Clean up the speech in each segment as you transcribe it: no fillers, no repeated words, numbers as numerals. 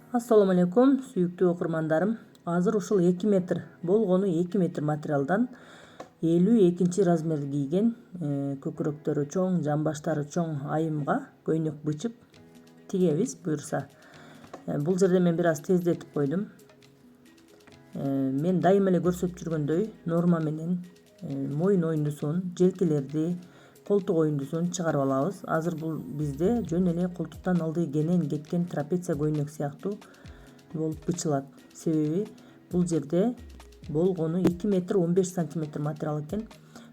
Assalamu алейкум, сүйүктүү окурмандарым. Азыр ушул 2 метр болгону 2 метр материалдан 52 размер кийген көкүрөктөрү чоң, жамбаштары чоң айымга көйнөк бычып тигебиз буюрса. Бул жерде мен бир аз тездетип койдум. Мен дайыма эле көрсөтүп жүргөндөй норма менен моюн оюндусун, желкелерди, колтук оюндусун чыгарып алабыз. Азыр бул бизде жөн эле колтуктан алды кенен кеткен трапеция көйнөк сыяктуу болуп бычылат. Себеби бул жерде болгону 2 метр 15 сантиметр материал экен.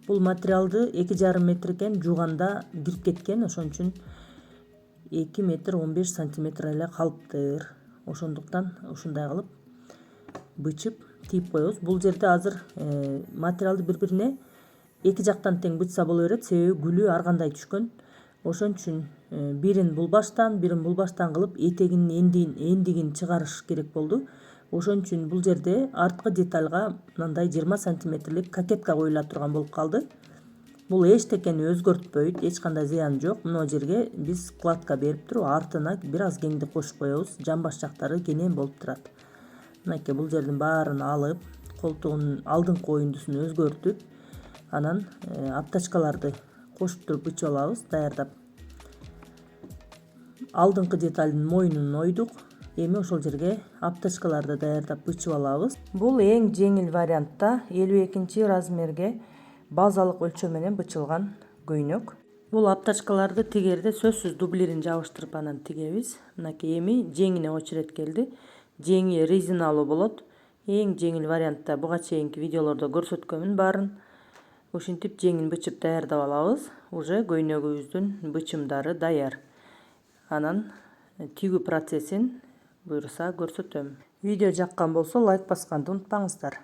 Бул материалды 2,5 метр экен, жууганда кирип кеткен, ошон үчүн 2 метр 15 сантиметр эле калыптыр. Ошондуктан ушундай кылып бычып тийип коебуз. Бул жерде азыр материалды бири-бирине эки жактан тең бычса боло берет, себеби гүлү ар кандай түшкөн. Ошон үчүн бирин бул баштан кылып этегинин эндигин чыгарыш керек болду. Ошон үчүн бул жерде арткы детальга мындай 20 сантиметрлик кокетка коюла турган болуп калды. Бул эчтекени өзгөртпөйт, эч кандай зыяны жок. Мына жерге биз складка берип туруп артына бир аз кеңдик кошуп коебуз. Жамбаш жактары кенен болуп турат. Мынакей бул жердин баарын алып, колтугунун алдыңкы оюндусун өзгөртүп, анан аптачкаларды кошуп туруп бычып алабыз, даярдап. Алдыңкы деталдын моюнун ойдук. Эми ошол жерге аптачкаларды даярдап бычып алабыз. Бул эң жеңил вариантта 52 размерге базалык өлчөм менен бычылган көйнөк. Бул аптачкаларды тигерде сөзсүз дублирин жабыштырып анан тигебиз. Мынакей эми жеңине очередь келди. Жеңи резиналуу болот. Эң жеңил вариантта буга чейинки видеолордо көрсөткөнмүн баарын. Ушинтип жеңин бычып даярдап алабыз. Уже көйнөгүбүздүн бычымдары даяр. Анан тигүү процессин буюрса көрсөтөм. Видео жаккан болсо лайк басканды унутпаңыздар.